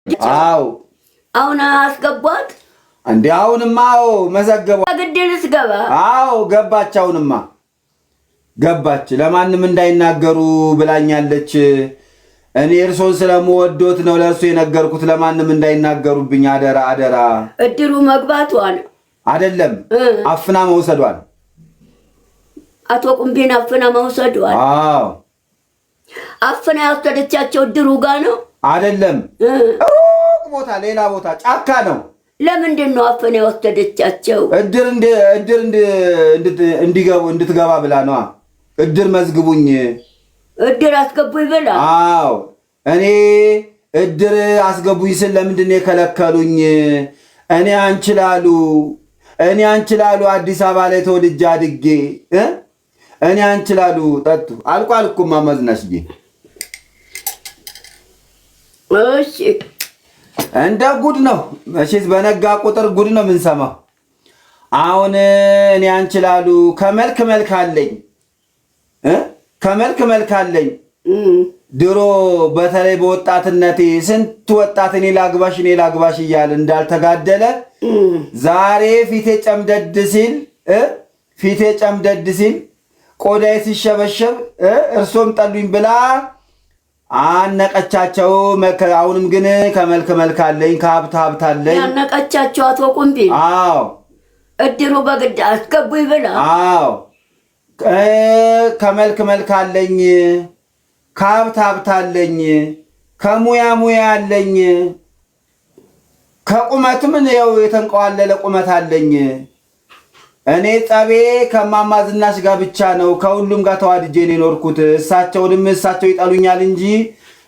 አዎ አሁን አስገቧት እንዴ? አሁንማ መዘገቧ ግድልስ ገባ? አዎ ገባች። አሁንማ ገባች። ለማንም እንዳይናገሩ ብላኛለች። እኔ እርሶን ስለምወዶት ነው ለእርሱ የነገርኩት። ለማንም እንዳይናገሩብኝ አደራ አደራ። እድሩ መግባቷን አይደለም አፍና መውሰዷን። አቶ ቁምቢን አፍና መውሰዷን? አዎ አፍና ያወሰደቻቸው እድሩ ጋር ነው? አይደለም ሩቅ ቦታ፣ ሌላ ቦታ ጫካ ነው። ለምንድን ነው አፍና የወሰደቻቸው? እድር እንድትገባ ብላ ነዋ። እድር መዝግቡኝ፣ እድር አስገቡኝ ብላ። አዎ እኔ እድር አስገቡኝ ስል ለምንድን ነው የከለከሉኝ? እኔ አንችላሉ አዲስ አበባ ላይ ተወልጄ አድጌ እኔ አንችላሉ ጠጡ አልቋል እኮ እማማ ዝናሽዬ። እሺ እንደ ጉድ ነው መቼስ፣ በነጋ ቁጥር ጉድ ነው የምንሰማው። አሁን እኔ አንችላሉ ከመልክ መልክ አለኝ። ድሮ በተለይ በወጣትነቴ ስንት ወጣት እኔ ላግባሽ እያለ እንዳልተጋደለ ዛሬ ፊቴ ጨምደድ ሲል ቆዳዬ ሲሸበሸብ እርሶም ጠሉኝ ብላ አነቀቻቸው። አሁንም ግን ከመልክ አለኝ፣ ከሀብት አለኝ። ያነቀቻቸው አቶ ቁምቢ? አዎ እድሩ በግድ አስገቡኝ ብላ? አዎ ከመልክ አለኝ፣ ከሀብት አለኝ፣ ከሙያ አለኝ፣ ከቁመትም ያው የተንቀዋለለ ቁመት አለኝ። እኔ ጸቤ ከማማ ዝናሽ ጋር ብቻ ነው። ከሁሉም ጋር ተዋድጄ ነው የኖርኩት። እሳቸው ይጠሉኛል እንጂ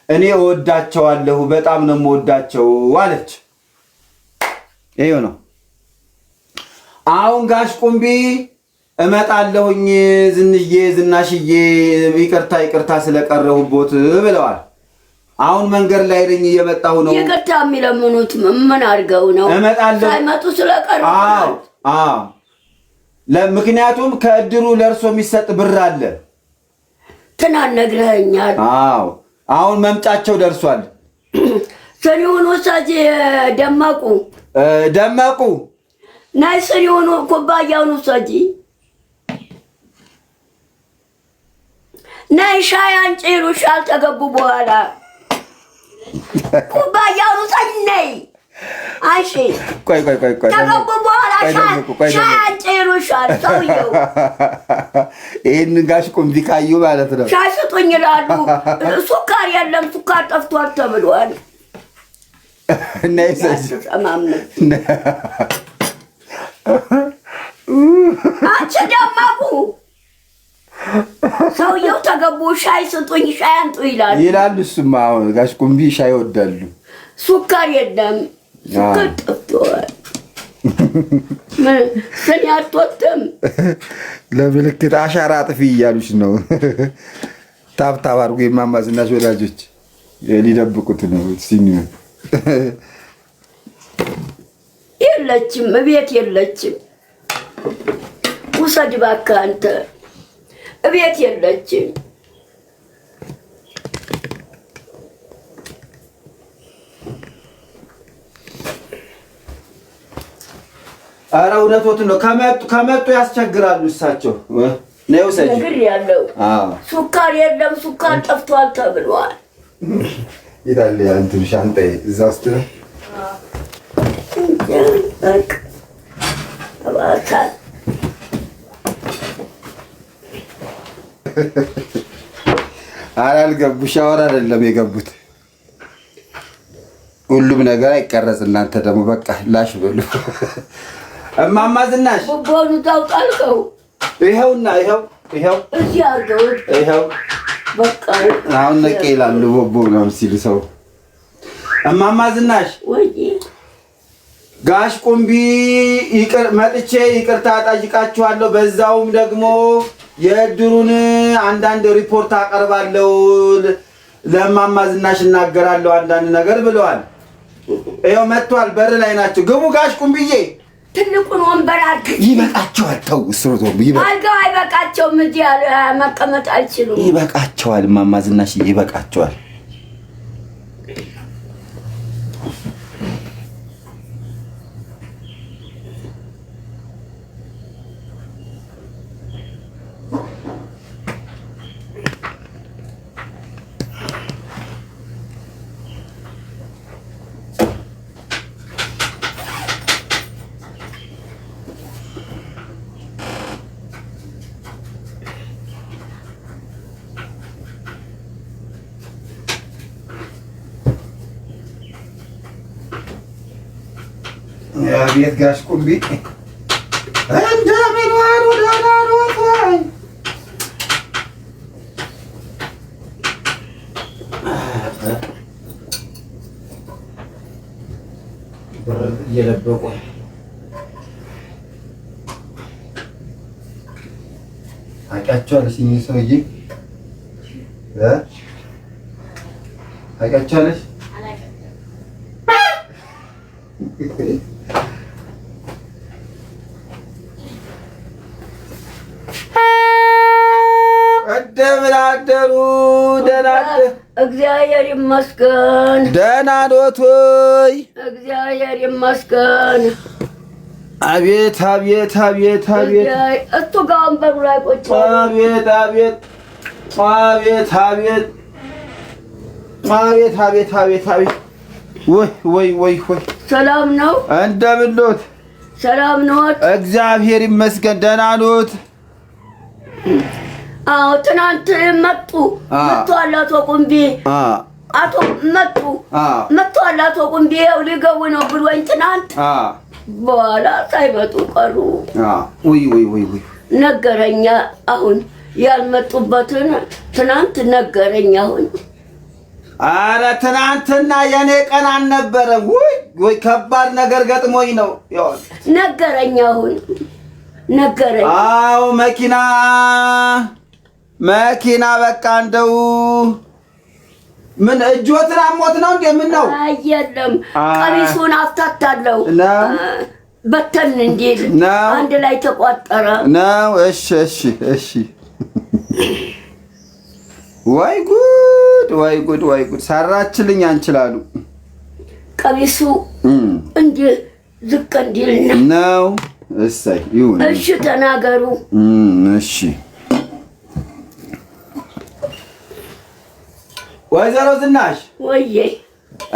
እኔ እወዳቸዋለሁ። በጣም ነው የምወዳቸው አለች። ይሄው ነው። አሁን ጋሽ ቁምቢ እመጣለሁኝ ዝናሽዬ ይቅርታ ስለቀረሁቦት ብለዋል። አሁን መንገድ ላይ ነኝ፣ እየመጣሁ ነው። ይቅርታ የሚለምኑት ምን አድርገው ነው? እመጣለሁ ሳይመጡ ስለቀሩ? አዎ ምክንያቱም ከእድሩ ለእርሶ የሚሰጥ ብር አለ። ትናንት ነግረኸኛል። አዎ አሁን መምጫቸው ደርሷል። ስሪውን ወሳጅ ደመቁ ናይ ስሪውን ኩባያውን ወሳጅ ናይ ሻይ አንጪ ይሉሻል። ተገቡ በኋላ ኩባያውን ወሳጅ ነይ። አይሺ ቆይ ተገቡ በኋላ ሻይ አንጪ ይሉሻል ሰውየው። ይሄን ጋሽ ቁምቢ ካዩ ማለት ነው። ሻይ ስጡኝ ይላሉ። ሱካር የለም ሱካር ጠፍቷል ተብሏል። ነይ ሰጂ አንቺ ደመቁ ሰውየው ተገቡ ሻይ ስጡኝ ሻይ አንጡ ይላሉ። እሱማ ጋሽ ቁምቢ ሻይ ይወዳሉ። ሱካር የለም ሱካር ጠፍቷል። ስኒ አትወጥም። ለምልክት አሻራ ጥፊ እያሉሽ ነው። ታብታብ አድርጎ የማማ ዝናሽ ወላጆች ሊደብቁት ነው። ሲኒ የለችም፣ እቤት የለችም። ውሰድ እባክህ አንተ። እቤት የለችም። ኧረ እውነቶትን ነው። ከመጡ ያስቸግራሉ እሳቸው። ነው ሰጂ ነገር ያለው ሱካር የለም ሱካር ጠፍቷል ተብሏል። ይላል አንተ ሻንጣዬ እዛ ውስጥ ነው። አልገቡ ሻወር አይደለም የገቡት። ሁሉም ነገር አይቀረጽ። እናንተ ደግሞ በቃ ላሽ በሉ። እማማ ዝናሽ ቦቦኑ ታውቃልከው? ይኸውና ይኸው እዚህ አድርገው ይኸው በቃ አሁን ነቄ ይላሉ። ቦቦ ነው ሲል ሰው። እማማ ዝናሽ ወይ ጋሽ ቁምቢ መጥቼ ይቅርታ ጠይቃችኋለሁ። በዛውም ደግሞ የእድሩን አንዳንድ ሪፖርት አቀርባለሁ። ለእማማ ዝናሽ እናገራለሁ አንዳንድ ነገር ብለዋል። ይኸው መጥቷል። በር ላይ ናቸው። ግቡ ጋሽ ቁምቢዬ። ትልቁን ወንበር አድርግ። ይበቃቸዋል። ተው እስሮቶ አልጋው አይበቃቸውም። እዚህ መቀመጥ አይችሉም። ይበቃቸዋል። እማማ ዝናሽ ይበቃቸዋል። ቤት ጋሽ ቁምቢ እንደምን ዋሉ ደህና ኖት ወይ? እየለበቁ ታውቂያቸዋለሽ? እኚህ ሰውዬ ታውቂያቸዋለሽ? እንደምን አደሩ? ደህና እግዚአብሔር ይመስገን። ደህና ኖት ወይ? እግዚአብሔር ይመስገን። አቤት አቤት አቤት አቤት! እሱ ጋር ወንበሩ ላይ ቁጭ አቤት አቤት አቤት አቤት አቤት አቤት አቤት አቤት! ወይ ወይ ወይ ወይ! ሰላም ነው? እንደምን ኖት? ሰላም ኖት? እግዚአብሔር ይመስገን። ደህና ኖት? አዎ ትናንት መጡ። መጥቷል አቶ ቁምቢ። አቶ መጥቷል አቶ ቁምቢ። ይኸው ሊገቡ ነው ብሎኝ ትናንት በኋላ ሳይመጡ ቀሩ። ወይ ወይ ወይ ወይ! ነገረኛ። አሁን ያልመጡበትን ትናንት ነገረኛ። አሁን አረ ትናንትና የኔ ቀን አልነበረም። ወይ ወይ! ከባድ ነገር ገጥሞኝ ነው ነገረኛ። አሁን ነገረኝ። አዎ መኪና በቃ እንደው ምን እጆትን አሞት ነው እንዴ? ምን ነው? አይደለም ቀሚሱን አፍታታለሁ በተን እንዲል አንድ ላይ ተቋጠረ ነው። እሺ እሺ እሺ። ወይ ጉድ ወይ ጉድ ወይ ጉድ! ሰራችልኝ አንችላሉ ቀሚሱ እንዴ ዝቅ እንዲል ነው። እሰይ ይሁን። እሺ ተናገሩ። እሺ ወይዘሮ ዝናሽ ወዬ፣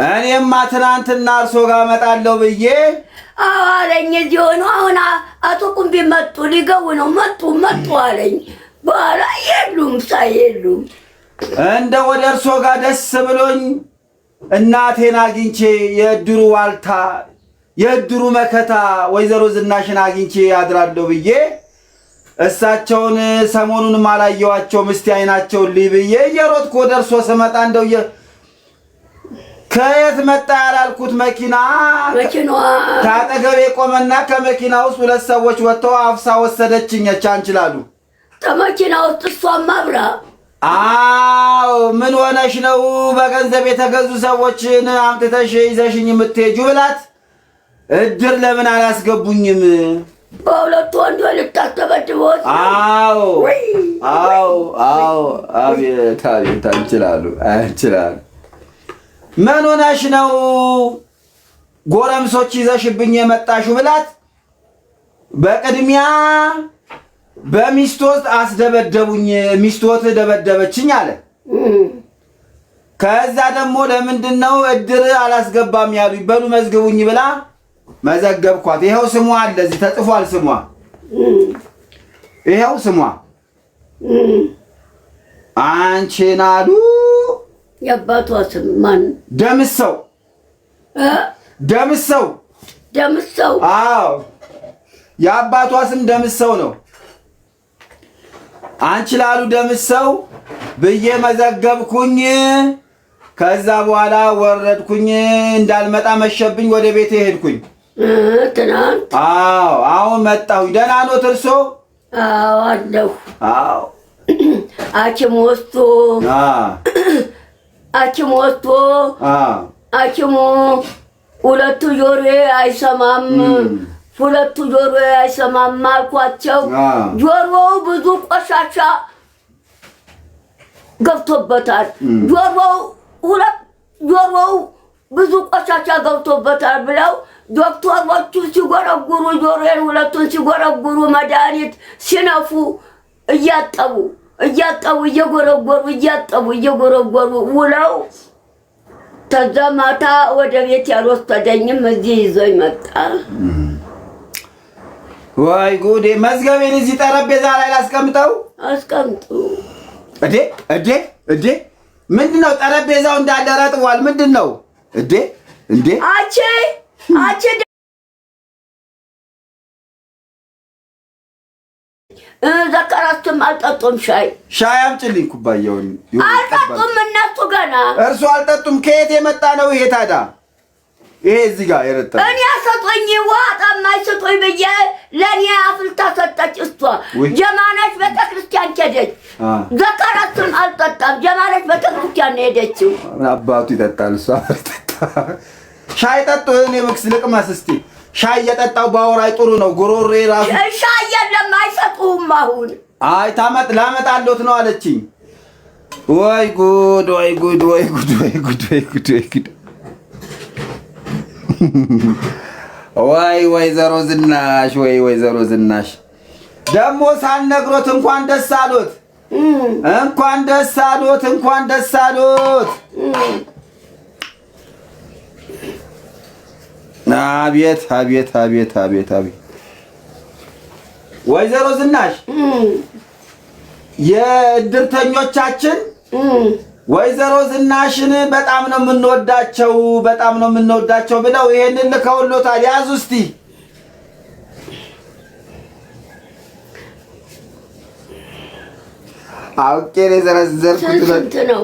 እኔማ ትናንትና እርሶ ጋር እመጣለሁ ብዬ አለኝ። እዚህ ሆኖ አሁን አቶ ቁምቢ መጡ፣ ሊገቡ ነው። መጡ አለኝ። በኋላ የሉም ሳይሉም እንደ ወደ እርሶ ጋር ደስ ብሎኝ እናቴን አግኝቼ የእድሩ ዋልታ የእድሩ መከታ ወይዘሮ ዝናሽን አግኝቼ አድራለሁ ብዬ እሳቸውን ሰሞኑንም አላየኋቸውም። እስቲ አይናቸውን ልይ ብዬ እየሮጥኩ ወደ እርሶ ስመጣ እንደው ከየት መጣ ያላልኩት መኪናዋ ከአጠገቤ ቆመና ከመኪና ውስጥ ሁለት ሰዎች ወጥተው አፍሳ ወሰደችኝ። አንችላሉ ከመኪና ውስጥ እሷም አብራ። አዎ ምን ሆነሽ ነው በገንዘብ የተገዙ ሰዎችን አምጥተሽ ይዘሽኝ የምትሄጂው ብላት እድር ለምን አላስገቡኝም? በሁለቱ ወንዶች ልታስተበድቦት? አዎ አቤት አቤት! አንችላሉ ምን ሆነሽ ነው ጎረምሶች ይዘሽብኝ የመጣሽው ብላት በቅድሚያ በሚስቶት አስደበደቡኝ፣ ሚስቶት ደበደበችኝ አለ። ከዛ ደግሞ ለምንድን ነው እድር አላስገባም ያሉ? ይበሉ መዝግቡኝ ብላ መዘገብኳት። ይሄው ስሟ አለ እዚህ ተጽፏል። ስሟ ይሄው ስሟ አንቺን አሉ። የአባቷ ስም ማን? ደምሰው። አዎ የአባቷ ስም ደምሰው ነው። አንቺ ላሉ ደምሰው ብዬ መዘገብኩኝ። ከዛ በኋላ ወረድኩኝ። እንዳልመጣ መሸብኝ። ወደ ቤቴ ሄድኩኝ ትናንት። አዎ አሁን መጣሁ። ደህና ኖት እርሶ? አዎ አለሁ። አዎ ሐኪም ወስዶ ሐኪሙ ሁለቱ ጆሮዬ አይሰማም አልኳቸው። ጆሮው ብዙ ቆሻሻ ገብቶበታል። ጆሮው ብዙ ቆሻሻ ገብቶበታል ብለው ዶክተሮቹ ሲጎረጉሩ ጆሮዬን ሁለቱን ሲጎረጉሩ መድኃኒት ሲነፉ እያጠቡ እየጎረጎሩ ውለው ከዛ ማታ ወደ ቤት ያልወሰደኝም እዚህ ይዞኝ መጣ። ወይ ጉዴ! መዝገቤን እዚህ ጠረጴዛ ላይ ላስቀምጠው? አስቀምጡ። እዴ ምንድነው? ጠረጴዛው እንዳለ ረጥቧል። ምንድነው? እዴ አቼ ዘከራቱም አልጠጡም። ሻይ አምጪልኝ ኩባያውን። አልጠጡም እነሱ ገና። እርሱ አልጠጡም። ከየት የመጣ ነው ይሄ ታዲያ? ይሄ እዚህ ጋር የረጠ እኔ ሰጦኝ ውሃ ጠማኝ ስጦኝ ብዬ ለእኔ አፍልታ ሰጠች። እሷ ጀማነች ቤተክርስቲያን ሄደች። ዘከራቱም አልጠጣም። ጀማነች ቤተክርስቲያን ነው ሄደችው። አባቱ ይጠጣል፣ እሷ አልጠጣ። ሻይ ጠጡ። እኔ መክስ ልቅመስ እስቲ። ሻይ የጠጣው ባወራይ ጥሩ ነው። ጉሮሬ ራሱ ሻይ የለም አይሰጡም። አሁን አይ ላመጣልዎት ነው አለችኝ። ወይ ጉድ! ወይዘሮ ዝናሽ ደግሞ ሳልነግሮት እንኳን ደስ አሎት። አቤት ወይዘሮ ዝናሽ የእድርተኞቻችን ወይዘሮ ዝናሽን በጣም ነው የምንወዳቸው ብለው ይሄንን ልከውሎታል። ያዙ እስቲ። አውቄ የዘረዘርኩት ስንት ነው?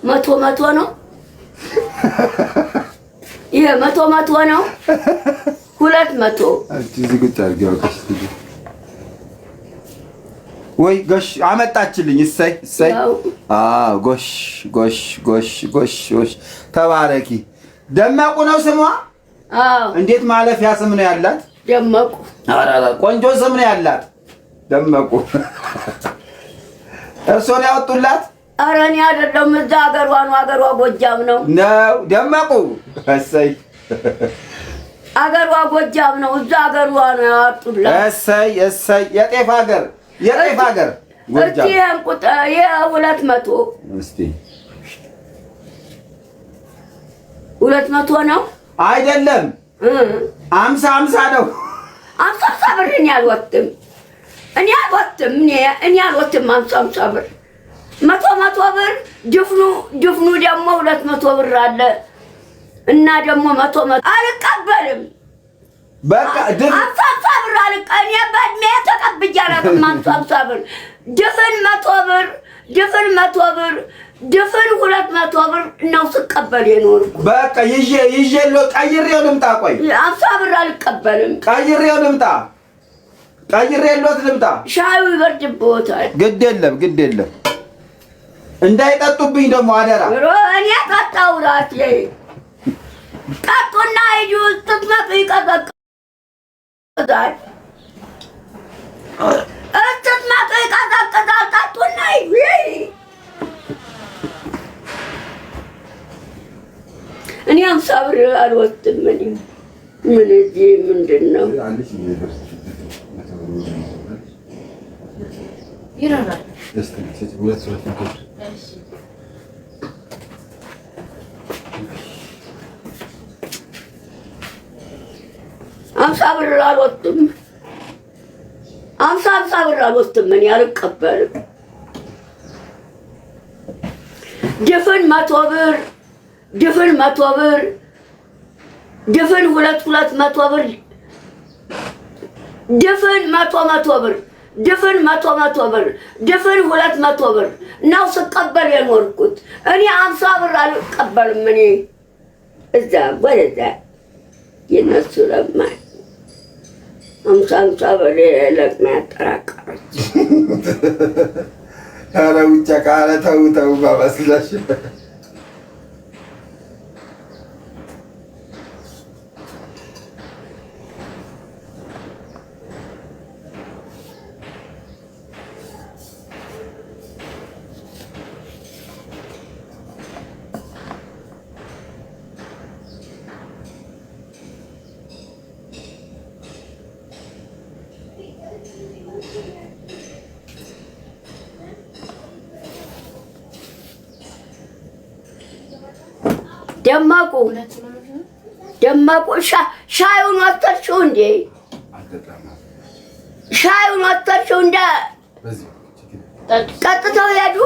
መቶ ነው። ይሄ መቶ ነው። 200 እዚህ ቁጭ አድርጌው ወይ ጎሽ አመጣችልኝ። እሰይ ጎሽ ተባረኪ። ደመቁ ነው ስሟ? እንዴት ማለፊያ ስም ነው ያላት? ደመቁ። ቆንጆ ስም ነው ያላት ደመቁ። እርሶን ያወጡላት? ኧረ እኔ አይደለም። እዛ ሀገሯ ጎጃም ነው ደመቁ። እሰይ አገሯ ጎጃም ነው። እዛ ሀገሯ ነው ያወጡላት። እሰይ የጤፍ ሀገር ጎጃም። ይሄ 200 እስቲ 200 ነው አይደለም? 50 ነው። 50 ብር እኔ አልወጥም። 50 ብር 100 ብር ድፍኑ ደግሞ 200 ብር አለ እና ደግሞ 100 አልቀበልም። በቃ 50 ብር እኔ በእድሜ ተቀብያለሁ። 50 ብር ድፍን 100 ብር ድፍን 200 ብር ነው ስቀበል የኖርኩ። በቃ ቀይሬው ልምጣ። ቆይ 50 ብር አልቀበልም። ቀይሬው ልምጣ። ሻዩ ይበርድብዎታል። ግድ የለም እንዳይጠጡብኝ ደግሞ አደራ። እኔ ጠጣሁ እራሴ። ጠጡና ሂዱ። ስትመጡ ይቀዘቅዛል። ጠጡና ሂዱ። እኔ 50 ብር አልወስድም። ምን እዚህ ምንድን ነው? ይረራል። 50 ብር አልወስድም። 50 ብር አልወስድም። እኔ አልቀበልም። ድፍን 100 ብር ድፍን 200 ብር ድፍን 200 ብር ድፍን 100 ብር ድፍን 100 ብር ድፍን 200 ብር ነው ስቀበል የኖርኩት። እኔ 50 ብር አልቀበልም። እኔ እዛ ወደዛ የነሱ ለማኝ 50 ብር ለቅማ ያጠራቀረች። ኧረ ውጭ ቃለ ተው ባባስላሽ። ደማቁ ሻዩን ወጣችው እንዴ? ሻዩን ወጣችው እንደ ቀጥታው ያዱ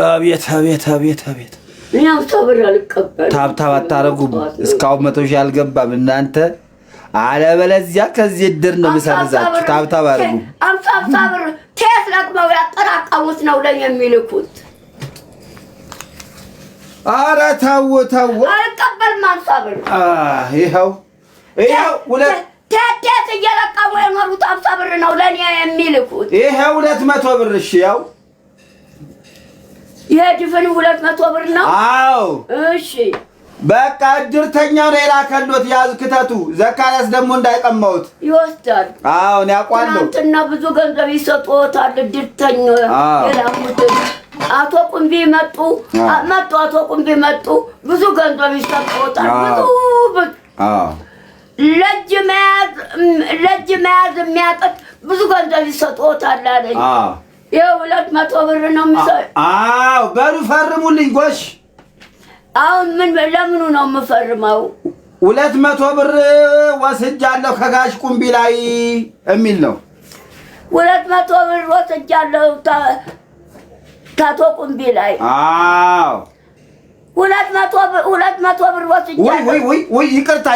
አቤት አቤት አቤት አቤት እኛው ተብር አልቀበል ታብታብ አታረጉም። እስካሁን 100 ሺህ አልገባም እናንተ። አለበለዚያ ከዚህ ድር ነው መሰረዛችሁ። ታብታብ አርጉ። 50 ብር ቴስ ለቅመው ያጠራቀሙት ነው ለኔ የሚልኩት። ኧረ ተው ተው አልቀበልም 50 ብር። ይኸው ሁለት ቴስ እየለቀሙ የኖሩት 50 ብር ነው ለኔ የሚልኩት። ይኸው 200 ብር። እሺ ያው የድፍን 200 ብር ነው። አዎ እሺ በቃ እድርተኛው ነው የላከልዎት። ያዝ ክተቱ። ዘካርያስ ደግሞ እንዳይቀማውት ይወስዳል። አዎ እኔ አውቃለሁ። ትናንትና ብዙ ገንዘብ ይሰጡታል እድርተኛው የላኩት። አቶ ቁምቢ መጡ። አቶ ቁምቢ መጡ። ብዙ ገንዘብ ይሰጡታል። ብዙ ለእጅ መያዝ የሚያጠቅ ብዙ ገንዘብ ይሰጡታል አለኝ። 200 ብር ነው የሚሰጥ። አዎ በሉ ፈርሙልኝ ጎሽ። አሁን ለምኑ ነው የምፈርመው? 200 ብር ወስጃለሁ ከጋሽ ቁምቢ ላይ የሚል ነው። 200 ብር ወስጃለሁ ታቶ ቁምቢ ላይ። አዎ 200 ብር ወስጃለሁ። ወይ ይቅርታ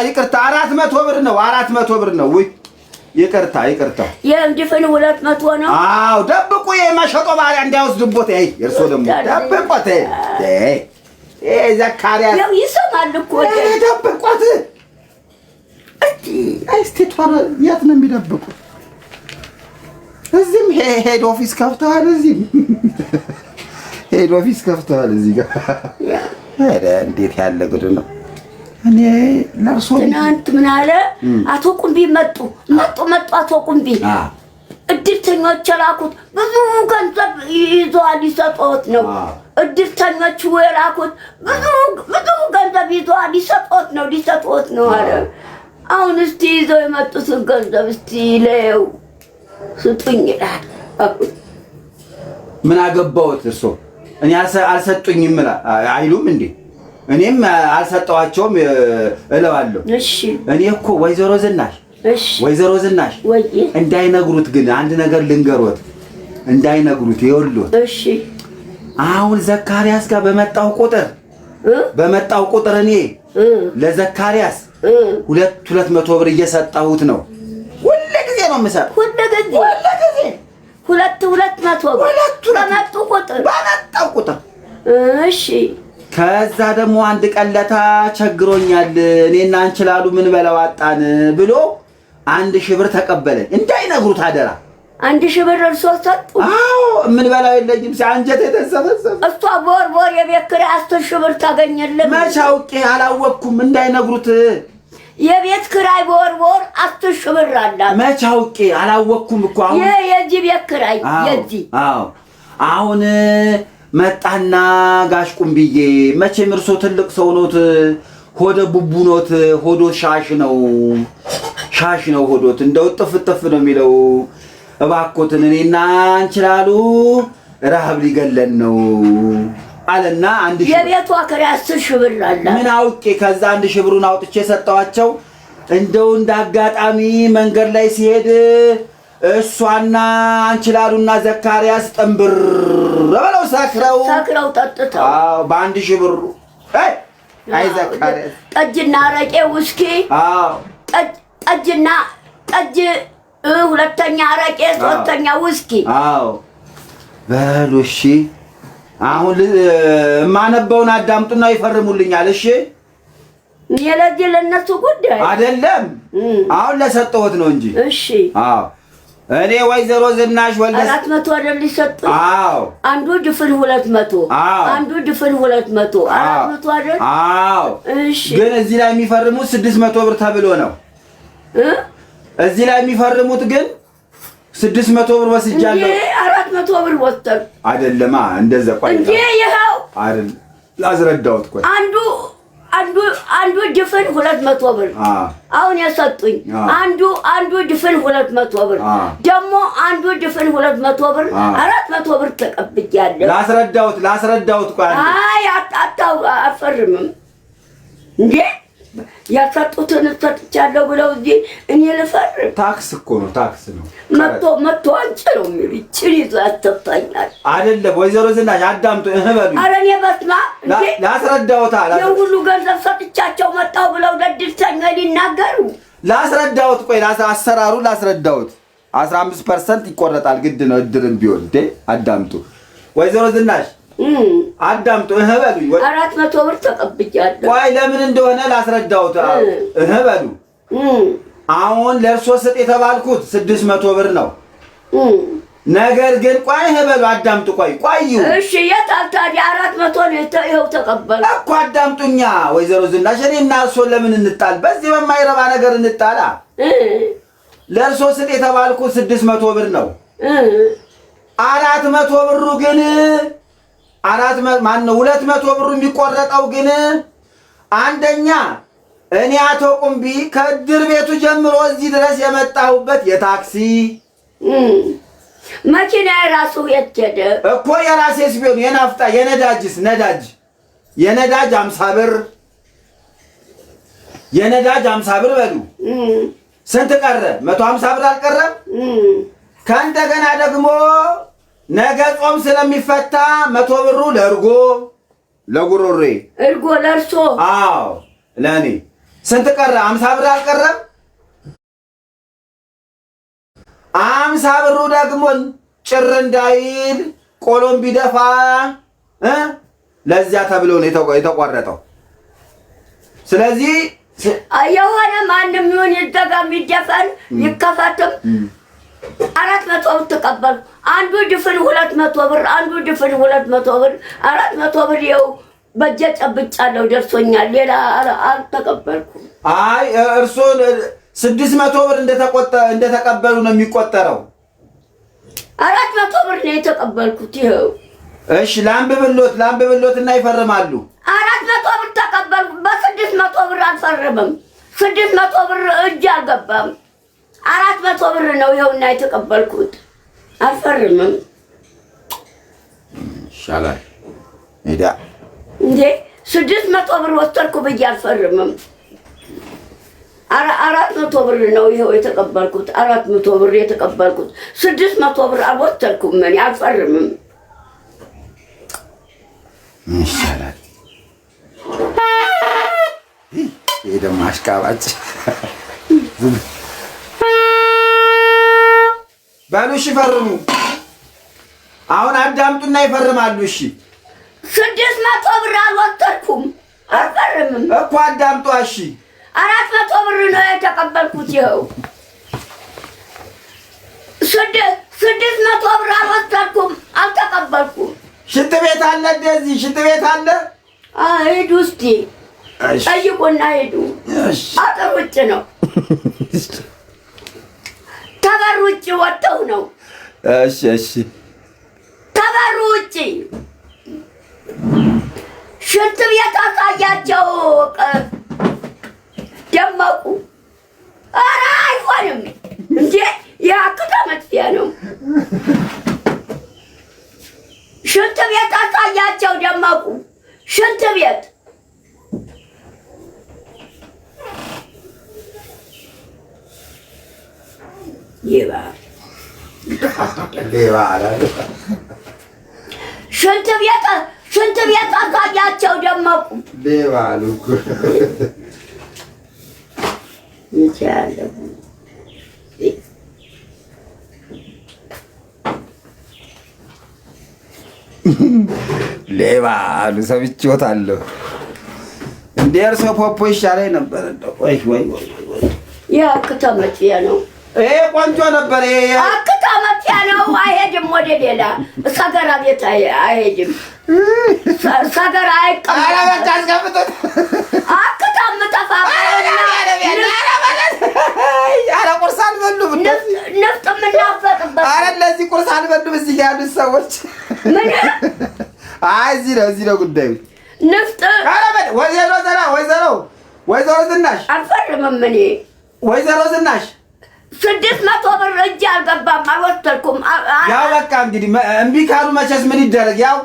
400 ብር ነው። 400 ብር ነው። ወይ ይቅርታ የእንድፍን 200 ነው። አዎ ደብቁ። የመሸጦ ባሪያ እንዳይወስድቦት። እርሶ ደግሞ ደብቆት። ዘካርያስ ያው ይሰማል እኮ ደብቆት። እስቲ ቷራ የት ነው የሚደብቁት? እዚህም ሄድ ኦፊስ ከፍተዋል። እዚህም ሄድ ኦፊስ ከፍተዋል። እዚህ ጋር እንዴት ያለ ጉድ ነው! እኔ ለርሶ ትናንት ምን አለ አቶ ቁምቢ መጡ። አቶ ቁምቢ እድርተኞች የላኩት ብዙ ገንዘብ ይዘዋል ሊሰጡት ነው። እድርተኞቹ የላኩት ብዙ ገንዘብ ይዘዋል ሊሰጡት ነው አለ። አሁን እስቲ ይዘው የመጡትን ገንዘብ እስቲ ለየው ስጡኝ ይላል። ምን አገባዎት እርሶ? እኔ አልሰጡኝም አይሉም እንዴ? እኔም አልሰጠዋቸውም እለዋለሁ። እሺ እኔ እኮ ወይዘሮ ዝናሽ እንዳይነግሩት ግን አንድ ነገር ልንገሮት፣ እንዳይነግሩት ይኸውልዎት። እሺ አሁን ዘካርያስ ጋር በመጣው ቁጥር እኔ ለዘካርያስ 200 ብር እየሰጠሁት ነው። ሁሉ ጊዜ ነው የምሰጠው። ሁሉ ጊዜ 200 ብር በመጣው ቁጥር። እሺ ከዛ ደግሞ አንድ ቀለታ ቸግሮኛል እኔና አንችላሉ ምን በለው አጣን ብሎ 1000 ብር ተቀበለኝ። እንዳይነግሩት አደራ። 1000 ብር እርሶ ሰጡ? አዎ ምን በላው የለኝም ሲያንጀት የተሰበሰበ እሷ ቦር የቤት ኪራይ 10 ብር ታገኘልኝ። መች አውቄ አላወቅኩም። እንዳይነግሩት። የቤት ኪራይ ቦር 10 ብር አላት። መች አውቄ አላወቅኩም እኮ አሁን የዚህ ቤት ኪራይ የዚህ። አዎ አሁን መጣና ጋሽ ቁምቢዬ መቼም እርሶ ትልቅ ሰው ኖት፣ ሆደ ቡቡ ኖት፣ ሆዶ ሻሽ ነው ሆዶት እንደው ጥፍጥፍ ነው የሚለው። እባክዎትን እኔና አንችላሉ ረሃብ ሊገለን ነው አለና 1000 የቤቷ ኪራይ 10 ብር አለ። ምን አውቄ ከዛ 1000 ብሩን አውጥቼ ሰጠዋቸው። እንደው እንዳጋጣሚ መንገድ ላይ ሲሄድ እሷና አንችላሉና ዘካርያስ ጥንብር ብለው ሰክረው ጠጥተው በ1000 ብር አይ ዘካርያስ ጠጅና አረቄ ውስኪ ጠጅ ሁለተኛ አረቄ ሶስተኛ ውስኪ በሉ እሺ። አሁን ማነበውን አዳምጡና ይፈርሙልኛል። እሺ የለዚህ ለነሱ ጉዳይ አይደለም። አሁን ለሰጠሁት ነው እንጂ። እሺ እኔ ወይዘሮ ዝናሽ ወልደ 400 አይደል ሊሰጡ? አዎ አንዱ ድፍን 200 አንዱ ድፍን 200 400 አይደል? አዎ እሺ። ግን እዚህ ላይ የሚፈርሙት 600 ብር ተብሎ ነው። እዚህ ላይ የሚፈርሙት ግን 600 ብር ወስጃለሁ። 400 ብር ወጣ አይደለማ? እንደዛ ቆይ እንዴ ይኸው አይደል ላዝረዳውት። ቆይ አንዱ ድፍን 200 ብር አሁን የሰጡኝ አንዱ ድፍን 200 ብር ደግሞ አንዱ ድፍን 200 ብር 400 ብር ተቀብያለሁ። ላስረዳውት ቆይ አይ አፈርምም እንዴ ያሰጡትን ሰጥቻለሁ ብለው እዚህ እኔ ልፈርም? ታክስ እኮ ነው ታክስ ነው። መጥቶ አንቺ ነው የሚል ጭሪ ያስተፋኛል አይደለም። ወይዘሮ ዝናሽ አዳምጡ በሉ። ኧረ እኔ በስማ እንዴ ላስረዳውታ የሁሉ ገንዘብ ሰጥቻቸው መጣው ብለው ለድርተኛ ሊናገሩ ላስረዳውት ቆይ አሰራሩ ላስረዳውት 15% ይቆረጣል ግድ ነው እድርም ቢሆን እንዴ አዳምጡ ወይዘሮ ዝናሽ አዳምጡ በሉ 400 ብር ተቀብያለሁ። ቆይ ለምን እንደሆነ ላስረዳውት በሉ አሁን ለርሶ ስጥ የተባልኩት 600 ብር ነው። ነገር ግን ቆይ በሉ አዳምጡ ቆዩ እሺ የታል ታዲያ 400 ነው ይኸው ተቀበል እኮ አዳምጡኛ ወይዘሮ ዝናሽ እኔና እርሶ ለምን እንጣል በዚህ በማይረባ ነገር እንጣላ ለርሶ ስጥ የተባልኩት 600 ብር ነው 400 ብሩ ግን 200 ብሩ የሚቆረጠው ግን አንደኛ እኔ አቶ ቁምቢ ከእድር ቤቱ ጀምሮ እዚህ ድረስ የመጣሁበት የታክሲ መኪና የራሱ የትሄደ እኮ የራሴስ ቢሆን የናፍጣ የነዳጅ 50 ብር የነዳጅ 50 ብር በሉ ስንት ቀረ 150 ብር አልቀረም ከእንደገና ደግሞ ነገ ጾም ስለሚፈታ 100 ብሩ ለጉሮሬ እርጎ ለርሶ አዎ ለኔ ስንት ቀረ 50 ብር አልቀረም 50 ብሩ ደግሞ ጭር እንዳይል ቆሎም ቢደፋ ለዚያ ተብሎ ነው የተቆረጠው። ስለዚህ የሆነ ማንም ይሁን ይደጋም ይደፈን ይከፈትም 400 ብር ተቀበል አንዱ ድፍን 200 ብር አንዱ ድፍን 200 ብር 400 ብር ይኸው በእጄ ጨብጫለሁ ደርሶኛል። ሌላ አልተቀበልኩም። አይ እርሶ 600 ብር እንደተቀበሉ ነው የሚቆጠረው። 400 ብር ነው የተቀበልኩት ይኸው። እሺ ላምብብሎትና ይፈርማሉ። 400 ብር ተቀበልኩ። በ600 ብር አልፈርምም። 600 ብር እጅ አልገባም። 400 ብር ነው ይኸውና የተቀበልኩት። አልፈርምም። ይሻላል ሄዳ እንዴ 600 ብር ወሰድኩ ብዬ አልፈርምም። 400 ብር ነው ይኸው የተቀበልኩት። 400 ብር የተቀበልኩት 600 ብር አልወሰድኩም። እኔ አልፈርምም። ይሻላል ይሄ ደግሞ አሽቃባጭ በሉ እሺ ፈርሙ። አሁን አዳምጡና ይፈርማሉ። እሺ 600 ብር አልወሰድኩም አልፈርምም እኮ አዳምጡ። እሺ 400 ብር ነው የተቀበልኩት ይኸው። 600 ብር አልወሰድኩም አልተቀበልኩም። ሽንት ቤት አለ እንደዚህ ሽንት ቤት አለ። ሂዱ እስኪ ጠይቁና ሂዱ። አጥር ውጭ ነው ተበር ውጭ ወጥተው ነው። እሺ ተበር ውጭ ሽንት ቤት አሳያቸው። ደመቁ ኧረ አይሆንም እንዴ የአክታ መጥፊያ ነው። ሽንት ቤት አሳያቸው ደመቁ ሽንት ቤት ሌባ አላለ። ሽንት ቤት አሳያቸው ደመቁ ሌባ አሉ እኮ ይቻላል። ሌባ አሉ ሰምቼዎታለሁ። እንደ እርሶ ፖፖ ይሻለኝ ነበር። ወይ የአክታ መጥፊያ ነው። ይሄ ቆንጆ ነበር። ይሄ አክታ መጥፊያ ነው። አይሄድም ወደ ሌላ ሰገራ ቤት አይሄድም። ሰገራ አይቀመጥም። ኧረ በቃ አስቀምጡት። አክታ ምጠፋ ኧረ ቁርስ አልበሉም። ነፍጥ የምናፈጥበት ኧረ እነዚህ ቁርስ አልበሉም እዚህ ያሉት ሰዎች። ምን አይ እዚህ ነው ጉዳዩ። ነፍጥ ኧረ በቃ ወይዘሮ ዝናሽ አልፈርምም እኔ ወይዘሮ ዝናሽ 600 ብር እጅ አልገባም አልወሰድኩም። ያው በቃ እንግዲህ እምቢ ካሉ መቼስ ምን ይደረግ? ያው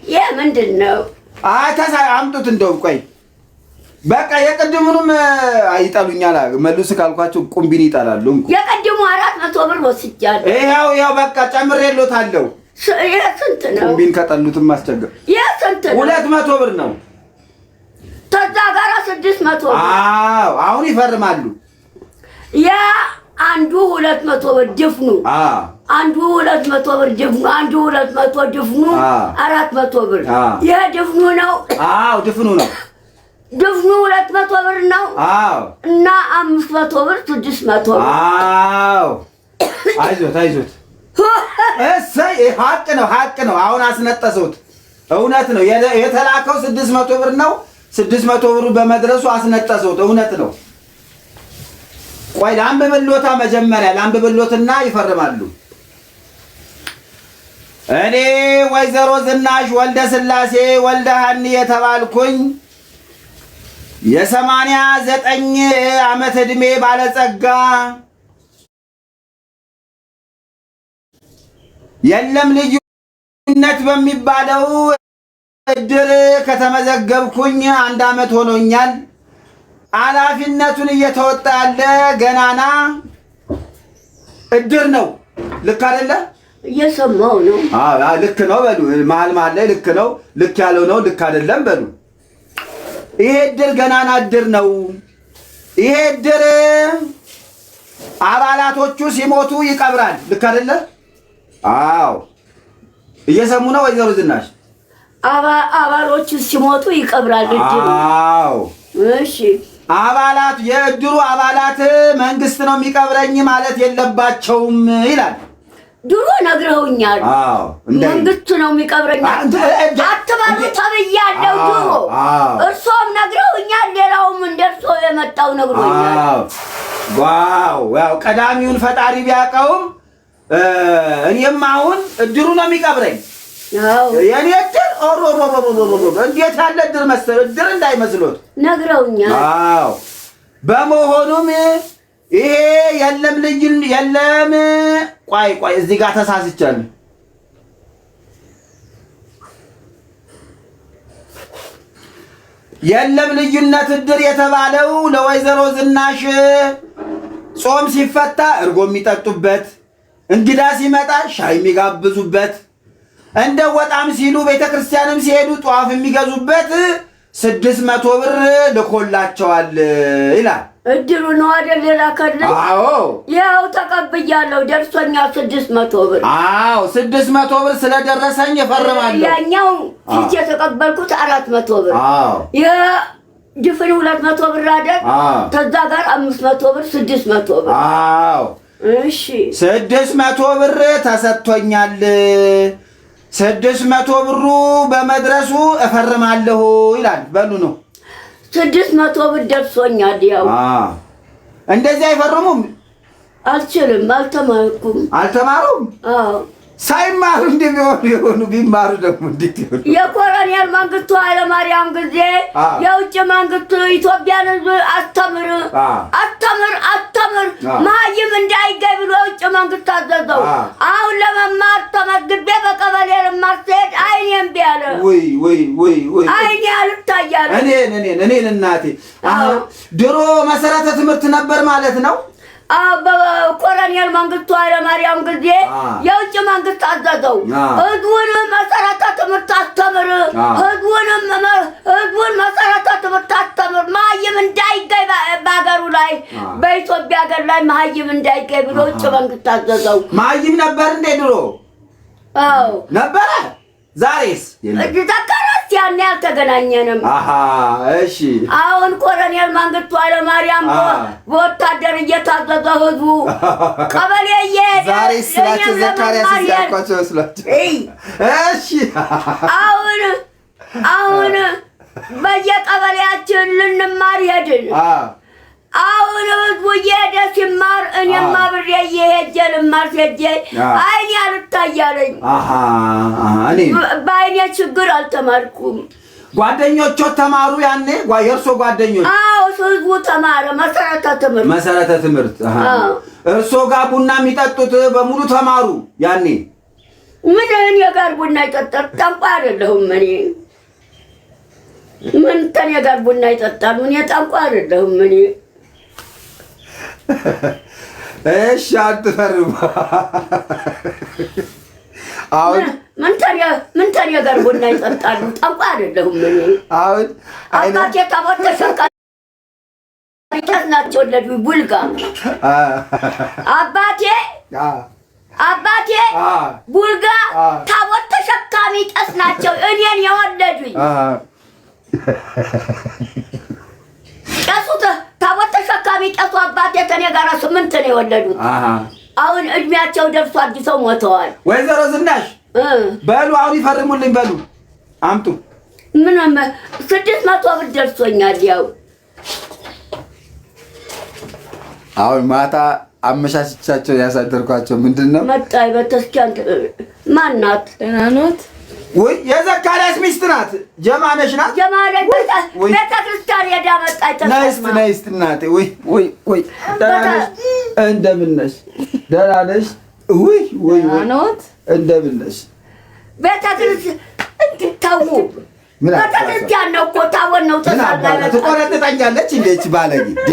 ይሄ ምንድን ነው? አምጡት እንደውም ቆይ በቃ የቅድሙንም አይጣሉኛል መልስ ካልኳቸው ቁምቢን ይጣላሉ። የቅድሙ 400 ብር ወስጃለሁ። ይኸው በቃ ጨምሬሎታለሁ። ይሄ ስንት ነው? ቁምቢን ከጠሉትም ማስቸገር። ይሄ ስንት ነው? 200 ብር ነው። ተዛ ጋራ 600 ብር። አዎ አሁን ይፈርማሉ። ያ አንዱ 200 ብር ድፍኑ። አንዱ 200 ብር ድፍኑ። አንዱ 200 ድፍኑ 400 ብር። ይሄ ድፍኑ ነው። አዎ ድፍኑ ነው። ድፍኑ 200 ብር ነው። አዎ እና 500 ብር 600 ብር። አዎ አይዞት እሰይ ሀቅ ነው። አሁን አስነጠሰውት። እውነት ነው። የተላከው 600 ብር ነው። 600 ብሩ በመድረሱ አስነጠሰውት። እውነት ነው። ቆይ ላንብብሎታ መጀመሪያ ላንብብሎትና ይፈርማሉ። እኔ ወይዘሮ ዝናሽ ወልደ ስላሴ ወልደ ሀኒ የተባልኩኝ የ89 ዓመት ዕድሜ ባለጸጋ የለም ልዩነት በሚባለው እድር ከተመዘገብኩኝ 1 ዓመት ሆኖኛል። ኃላፊነቱን እየተወጣ ያለ ገናና እድር ነው። ልክ አይደለ? እየሰማው ነው። ልክ ነው በሉ። መሀል ላይ ልክ ነው። ልክ ያለው ነው። ልክ አይደለም በሉ። ይሄ እድር ገናና እድር ነው። ይሄ እድር አባላቶቹ ሲሞቱ ይቀብራል። ልክ አይደለ? አዎ እየሰሙ ነው ወይዘሮ ዝናሽ? አባሎቹ ሲሞቱ ይቀብራል እድሩ። አዎ እሺ። አባላት የእድሩ አባላት መንግስት ነው የሚቀብረኝ ማለት የለባቸውም ይላል። ድሮ ነግረውኛል። አዎ መንግስት ነው የሚቀብረኝ አትበሉ ተብያለሁ። ድሮ እርሶም ነግረውኛል። ሌላውም እንደርሶ የመጣው ነግሮኛል። ዋው ያው ቀዳሚውን ፈጣሪ ቢያውቀውም እኔም አሁን እድሩ ነው የሚቀብረኝ። የኔ እድር እንዴት ያለ እድር መሰለ? እድር እንዳይመስሎት ነግረውኛል። አዎ በመሆኑም ይሄ የለም ቆይ እዚህ ጋር ተሳስቻለሁ። የለም ልዩነት እድር የተባለው ለወይዘሮ ዝናሽ ጾም ሲፈታ እርጎ የሚጠጡበት፣ እንግዳ ሲመጣ ሻይ የሚጋብዙበት፣ እንደ ወጣም ሲሉ ቤተክርስቲያንም ሲሄዱ ጧፍ የሚገዙበት 600 ብር ልኮላቸዋል ይላል። እድሩ ነው አይደል የላከልኝ? አዎ ያው ተቀብያለሁ። ደርሶኛል 600 ብር። አዎ 600 ብር ስለደረሰኝ እፈርማለሁ። ያኛው ፊት የተቀበልኩት 400 ብር። አዎ የድፍን 200 ብር አይደል? ከዛ ጋር 500 ብር 600 ብር። አዎ እሺ 600 ብር ተሰጥቶኛል። 600 ብሩ በመድረሱ እፈርማለሁ ይላል። በሉ ነው 600 ብር ደርሶኛል። ያው እንደዚህ አይፈርሙም። አልችልም። አልተማሩም። ሳይማሩ እንደሚሆኑ ቢማሩ ደግሞ እንዴት ይሆኑ? የኮሎኔል መንግስቱ ኃይለማርያም ጊዜ የውጭ መንግስት ኢትዮጵያን አስተምር መሀይም እንዳይገኝ ብሎ የውጭ መንግስት አዘዘው። አሁን ለመማር ተመዝግቤ በቀበሌ ልማር ስሄድ አይኔ እምቢ አለ። አይኔ አልታያለ። እኔን እናቴ ድሮ መሰረተ ትምህርት ነበር ማለት ነው። በኮሎኔል መንግስቱ ኃይለማርያም ጊዜ የውጭ መንግስት አዘዘው። ህዝቡን መሰረተ ትምህርት አስተምር፣ ህዝቡን መሰረተ ትምህርት አስተምር፣ መሀይም እንዳይገኝ በሀገሩ ላይ በኢትዮጵያ ሀገር ላይ መሀይም እንዳይገኝ ብሎ ውጭ መንግስት አዘዘው። መሀይም ነበር እንዴ ድሮ? አዎ ነበረ። ዛሬስ ተከራስ ያኔ አልተገናኘንም። እሺ አሁን ኮሎኔል መንግስቱ ኃይለማርያም በወታደር እየታዘዘ ህዝቡ ቀበሌ እየሄደ ዛሬስ ስላቸው ዘካሪያስ ያልኳቸው መስሏቸው። እሺ አሁን በየቀበሌያችን ልንማር ሄድን። አሁን ህዝቡ እየሄደ ሲማር እኔም አብሬ እየሄጄ ልማር ሄጄ አይኔ አልታያለኝ። በአይኔ ችግር አልተማርኩም። ጓደኞቹ ተማሩ ያኔ የእርሶ ጓደኞች? አዎ ህዝቡ ተማረ መሰረተ ትምህርት። እርሶ ጋር ቡና የሚጠጡት በሙሉ ተማሩ ያኔ? ምን እኔ ጋር ቡና ይጠጣል? ጠንቋይ አይደለሁም እኔ። ምን ተኔ ጋር ቡና ይጠጣል? እኔ ጠንቋይ አይደለሁም እኔ። እሺ አትፈርሙ። አሁን ምን ተኔ ጋር ቡና ይጠጣሉ? ጠንቋይ አይደለሁም እኔ። አሁን አባቴ ታቦት ተሸካሚ ቄስ ናቸው ወለዱኝ ቡልጋ። አባቴ ቡልጋ ታቦት ተሸካሚ ቄስ ናቸው እኔን የወለዱኝ። ቄሱ ታቦት ተሸካሚ ቄሱ አባቴ ከኔ ጋር 8 ነው የወለዱት። አሁን እድሜያቸው ደርሶ አዲሰው ሞተዋል። ወይዘሮ ዝናሽ በሉ አሁን ይፈርሙልኝ በሉ አምጡ። ምን 600 ብር ደርሶኛል። ያው አሁን ማታ አመሻሽቻቸው ያሳደርኳቸው ምንድነው? መጣይ በተስኪያን ማናት? ደህና ኖት ወይ? የዘካርያስ ሚስት ናት። ጀማነሽ ናት። ጀማነሽ ቤተክርስቲያን ሄዳ መጣች። ነይስት እናቴ። ወይ ደህና ነሽ? እንደምን ነሽ? ደህና ነሽ? ወይ ኖት እንደምን ነሽ? ቤተክርስቲያን እንድታው ቤተክርስቲያን ነው እኮ ታወን ነው። ተሳላለ ትቆረጥጠኛለች እንዴች ባለጊዜ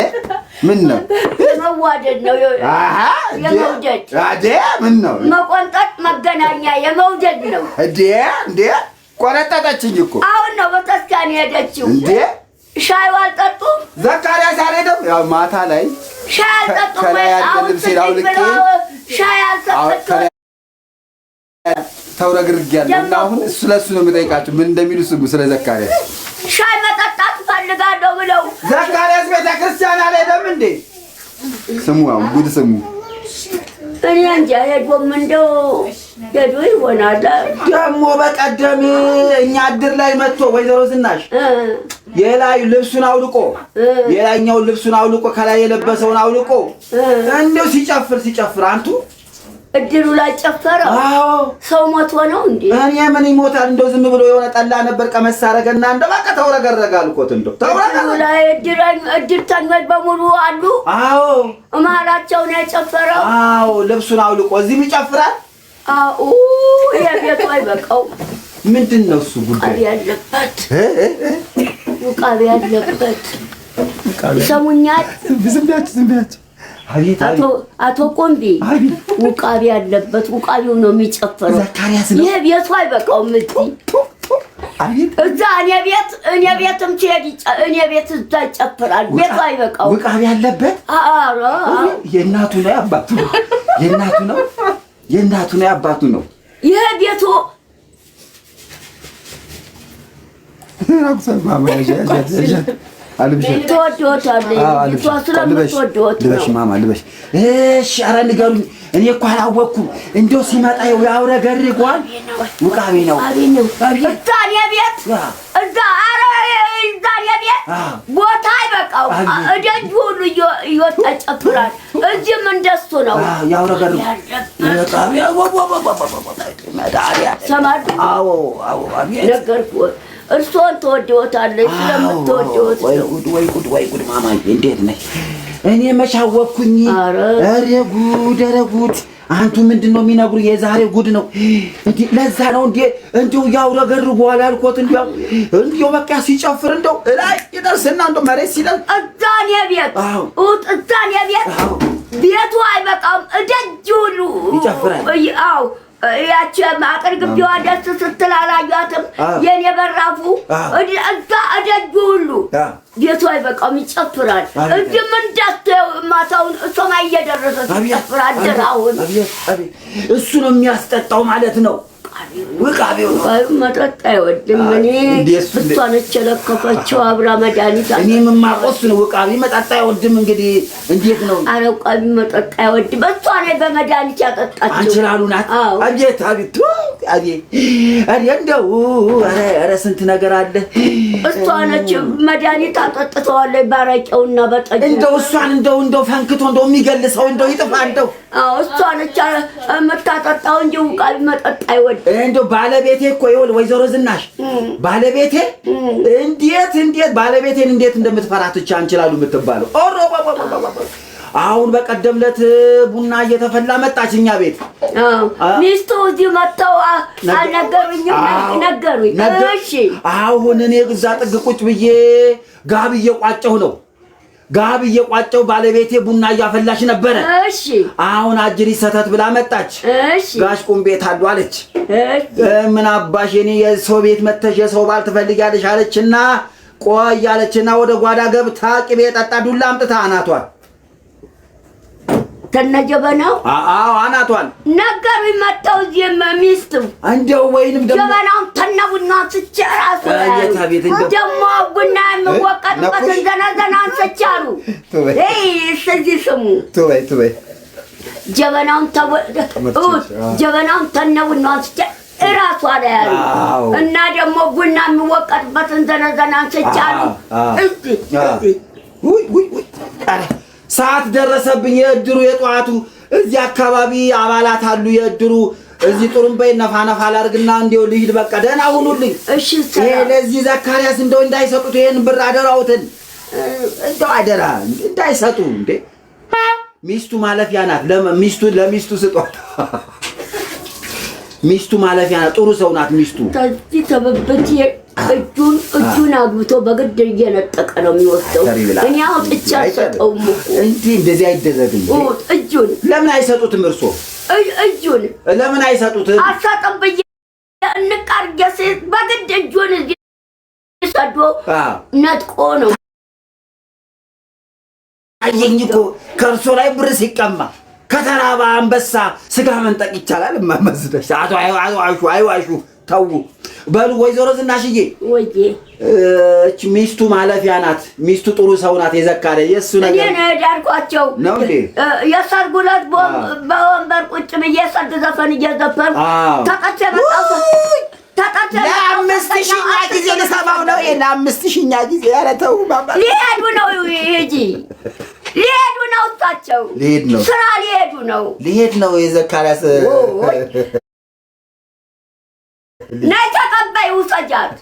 ምን ነው? የመዋደድ ነው። የመውደድ ምን ነው? መቆንጠጥ መገናኛ የመውደድ ነው። እንዴ ቆረጠጠችኝ እኮ። አሁን ነው ቤተክርስቲያን ሄደችው። እንዴ ሻይ አልጠጡም? ዘካርያስ አልሄደም? ያው ማታ ላይ ሻይ አልጠጡም? ከላይ ያለ ልብሴን አውልቄ ሻይ አልጠጡም? ተውረግርጊያለሁ እና አሁን ስለሱ ነው የምጠይቃቸው። ምን እንደሚሉ ስሙ። ስለ ዘካርያስ ሻይ መጠጣት ፈልጋለሁ ብለው ዘካርያስ ቤተክርስቲያን አልሄደም እንዴ? ስሙ አሁን ጉድ ስሙ። እኔ እንጃ ሄዶም እንደው ሄዶ ይሆናል። ደግሞ በቀደም እኛ እድር ላይ መጥቶ ወይዘሮ ዝናሽ የላይ ልብሱን አውልቆ የላይኛውን ልብሱን አውልቆ ከላይ የለበሰውን አውልቆ እንደው ሲጨፍር አንቱ እድሩ ላይ ጨፈረ። አዎ ሰው ሞቶ ነው እንዴ? እኔ ምን ይሞታል? እንደው ዝም ብሎ የሆነ ጠላ ነበር ቀመስ አደረገና እንደው በቃ ተውረገረገ አልኮት። እንደው ተውረገረገ ላይ እድርተኞች በሙሉ አሉ። አዎ መሀላቸው ነው የጨፈረው። አዎ ልብሱን አውልቆ እዚህም ይጨፍራል። አዎ የቤቱ አይበቃው። ምንድን ነው እሱ ጉዳይ? ያለበት ውቃቢ ያለበት ሰሙኛል። ዝም ብያችሁ አቶ ቆምቢ ውቃቢ ያለበት ውቃቢው ነው የሚጨፈረው። ዘካርያስ ነው። ይሄ ቤቱ አይበቃውም። እዛ እኔ ቤትም ትሄድ እኔ ቤት እዛ ይጨፍራል። ቤቱ አይበቃውም። ውቃቢ ያለበት የእናቱ ነው ያባቱ ነው? የእናቱ ነው ያባቱ ነው? ይሄ ቤቱ ልበሽ ማማ ልበሽ። እሺ ኧረ ንገሩኝ። እኔ እኮ አላወኩም። እንደው ሲመጣ ያውረገርጓል። ውቃቤ ነው። እዛ እኔ ቤት ቦታ አይበቃው። እደጅ ሁሉ እየወጣ ጨፍራል። እዚህም እንደሱ ነው። ያውረገርጓል። ነገርኩህ። እርሶን ተወደውታለሽ ስለምትወደውት ነው። ወይ ጉድ ማማዬ እንዴት ነሽ? እኔ መች አወቅኩኝ። ኧረ ጉድ አንቱ ምንድነው የሚነግሩ? የዛሬ ጉድ ነው እንዴ? ለዛ ነው እንዴ እንዴው ያውረገርጓል ያልኩት። እንዴው በቃ ሲጨፍር እንደው ላይ ይደርስና እንደው መሬት ሲደርስ እዛኔ ቤት ቤቱ አይበቃም። እደጅ ሁሉ ይጨፍራል። አዎ ያቺ አጥር ግቢዋ ደስ ስትል አላዩአትም? የኔ በራፉ እዛ እደጅ ሁሉ ቤቱ አይበቃም። ይጨፍራል። እዚህም እንዳስተው ማታውን ሰማይ እየደረሰ ይጨፍራል። ድራውን እሱ ነው የሚያስጠጣው ማለት ነው። ውቃቤው ነው። መጠጥ አይወድም። እኔ እሷ ነች የለከፈችው አብራ መድኃኒት። እኔ የማውቀው እሱ ነው። ውቃቤ መጠጥ አይወድም። እንግዲህ እንዴት ነው? ኧረ ውቃቤ መጠጥ አይወድም። እሷ ነች በመድኃኒት ያጠጣችው። አንችላሉ ናት። አቤት አቤት እንደው ኧረ ስንት ነገር አለ። እሷ ነች መድኃኒት አጠጥተዋለች ባረቄውና በጠጅ። እንደው እሷን እንደው ፈንክቶ እንደው የሚገልሰው እንደው ይጥፋ እንደው። እሷ ነች የምታጠጣው እንጂ ውቃቤ መጠጥ አይወድም። እንደው ባለቤቴ እኮ ይኸውልህ ወይዘሮ ዝናሽ ባለቤቴ እንዴት ባለቤቴን እንዴት እንደምትፈራት ብቻ አንችላሉ የምትባለው። አሁን በቀደም ዕለት ቡና እየተፈላ መጣች እኛ ቤት። ሚስቱ እዚህ መጥተው አልነገሩኝም? ነገሩኝ። እሺ አሁን እኔ እዛ ጥግ ቁጭ ብዬ ጋብ እየቋጨሁ ነው። ጋብ እየቋጨሁ ባለቤቴ ቡና እያፈላሽ ነበረ። እሺ አሁን አጅሪ ሰተት ብላ መጣች። እሺ ጋሽ ቁም ቤት አሉ አለች። ምን አባሽ እኔ የሰው ቤት መተሽ የሰው ባል ትፈልጊያለሽ አለችና ቆይ አለችና ወደ ጓዳ ገብታ ቅቤ ጠጣ ዱላ አምጥታ አናቷን ተነጀበናው አናቷን ነገሩኝ። መጣው እዚህ ሚስቱ እንደው ወይንም ደግሞ ጀበናውን ተነቡና ስጨራሱ ደግሞ ቡና የሚወቀጥበትን ዘናዘናን ስቻሉ እዚህ ስሙ ጀበናውን ተነቡና ስጨ እራሷ ላይ ያሉ እና ደግሞ ቡና የሚወቀጥበትን ዘናዘናን ስቻሉ ሰዓት ደረሰብኝ። የእድሩ የጧቱ እዚህ አካባቢ አባላት አሉ የእድሩ እዚህ ጥሩምባይ ነፋ ላድርግና እንደው ልሂድ። በቃ ደህና ሁኑልኝ። እሺ ለዚህ ዘካርያስ እንደው እንዳይሰጡት ይሄን ብር አደራውትን እንደው አደራ እንዳይሰጡ። እንዴ ሚስቱ ማለፊያ ናት። ለሚስቱ ስጧት። ሚስቱ ማለፊያ ናት። ጥሩ ሰው ናት ሚስቱ። ከዚህ ተበበት እጁን አግብቶ በግድ እየነጠቀ ነው የሚወስደው። እኔ አውጥቼ አልሰጠውም እኮ። እንደዚህ አይደረግም። እጁን ለምን አይሰጡትም? እርሶ እጁን ለምን አይሰጡትም? አልሰጥም ብዬ እንቃርጌ በግድ እጁን ሰዶ ነጥቆ ነው። አየኝ እኮ ከእርሶ ላይ ብር ሲቀማ ከተራባ አንበሳ ስጋ መንጠቅ ይቻላል። ማመስደሽ አይዋሹ ተው በሉ። ወይዘሮ ዝናሽዬ ወይዬ እቺ ሚስቱ ማለፊያ ናት። ሚስቱ ጥሩ ሰው ናት። የዘካረ የሱ ነገር እኔ ነው ያልኳቸው ነው እንዴ? የሰርጉ ዕለት በወንበር ቁጭ ብዬ ሰርግ ዘፈን እየዘፈን ተቀጨ መጣሁ። ለአምስት ሺኛ ጊዜ ልሰማው ነው። ለአምስት ሺኛ ጊዜ ኧረ ተው ባባ። ሊሄዱ ነው ሂጂ ሊሄዱ ነው። እሳቸው ሊሄድ ነው ስራ ሊሄድ ነው የዘካርያስ ነይ ተቀበይ ውሰጃት።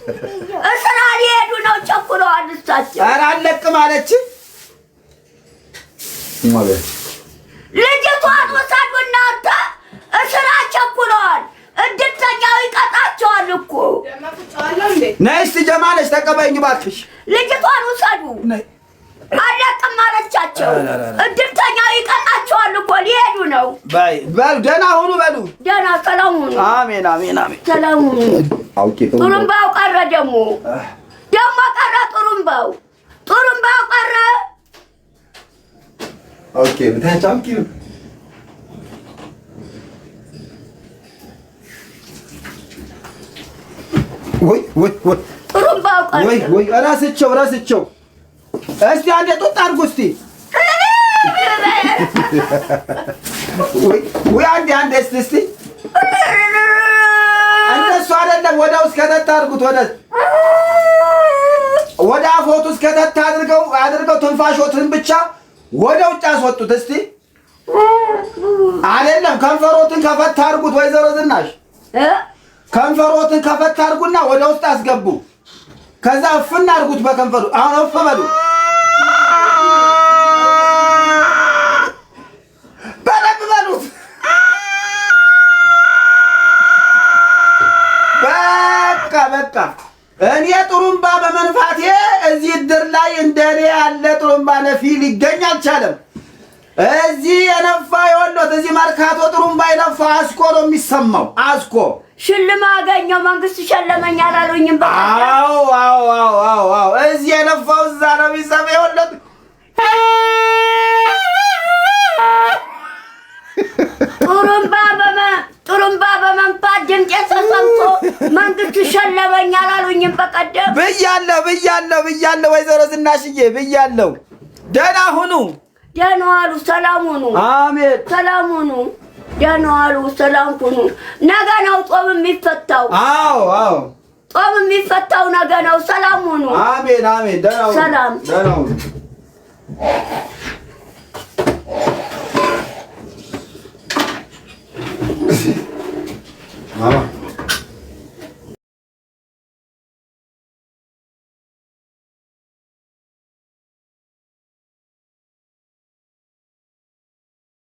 ስራ ሊሄዱ ነው። ቸኩለዋል እሳቸው። ኧረ አልለቅም አለች። ልጅቷን ውሰዱ እናንተ። ስራ ቸኩለዋል። እድርተኛው ይቀጣቸዋል እኮ። ነይ እስኪ ጀማለች ተቀበይኝ እባክሽ። ልጅቷን ውሰዱ። አለቅም አለቻቸው። እድርተኛው ይቀጣቸዋል እኮ። ሊሄዱ ነው። በሉ ደህና ሁኑ። በሉ ደህና ሰላም ሁኑ። አሜን አሜን አሜን። ሰላም ሁኑ። ጥሩምባው ቀረ ደግሞ ቀረ። ጥሩምባው ቀረ። ኦኬ ብታቻምኪ ወይ ጥሩምባው ቀረ። ወይ ራስቸው እስቲ አንዴ ጡጥ አድርጉ እስቲ። ወይ አንዴ እስቲ እንደሱ አይደለም። ወደ ውስጥ ከተት አድርጉት። ወደ አፎት ውስጥ ከተት አድርገው ትንፋሾትን ብቻ ወደ ውጭ አስወጡት እስቲ። አይደለም ከንፈሮትን ከፈት አድርጉት። ወይዘሮ ዝናሽ ከንፈሮትን ከፈት አድርጉና ወደ ውስጥ አስገቡ። ከዛ እፍና አድርጉት በከንፈሩ። አሁን እፍ በሉ። በደንብ በሉት። በቃ እኔ ጥሩምባ በመንፋቴ እዚህ እድር ላይ እንደኔ ያለ ጥሩምባ ነፊ ሊገኝ አልቻለም። እዚህ የነፋ የወሎት እዚህ መርካቶ ጥሩምባ የነፋ አስኮ ነው የሚሰማው። አስኮ ሽልማ አገኘው። መንግስት ሸለመኝ አላሉኝም? አዎ እዚህ የነፋው እዛ ነው የሚሰማው። የወሎት ጥሩምባ በመንፋት ድምጤ ተሰምቶ መንግስት ሸለመኝ አላሉኝም? በቀደም ብያለሁ። ወይዘሮ ዝናሽዬ ብያለሁ። ደህና ሁኑ። ደህና ዋሉ። ሰላም ሁኑ። አሜን። ሰላም ሁኑ። ደህና ዋሉ። ሰላም ሁኑ። ነገ ነው ጾም የሚፈታው። አዎ ጾም የሚፈታው ነገ ነው። ሰላም ሁኑ። አሜን። ደህና ሁኑ። ሰላም። ደህና ሁኑ። ማማ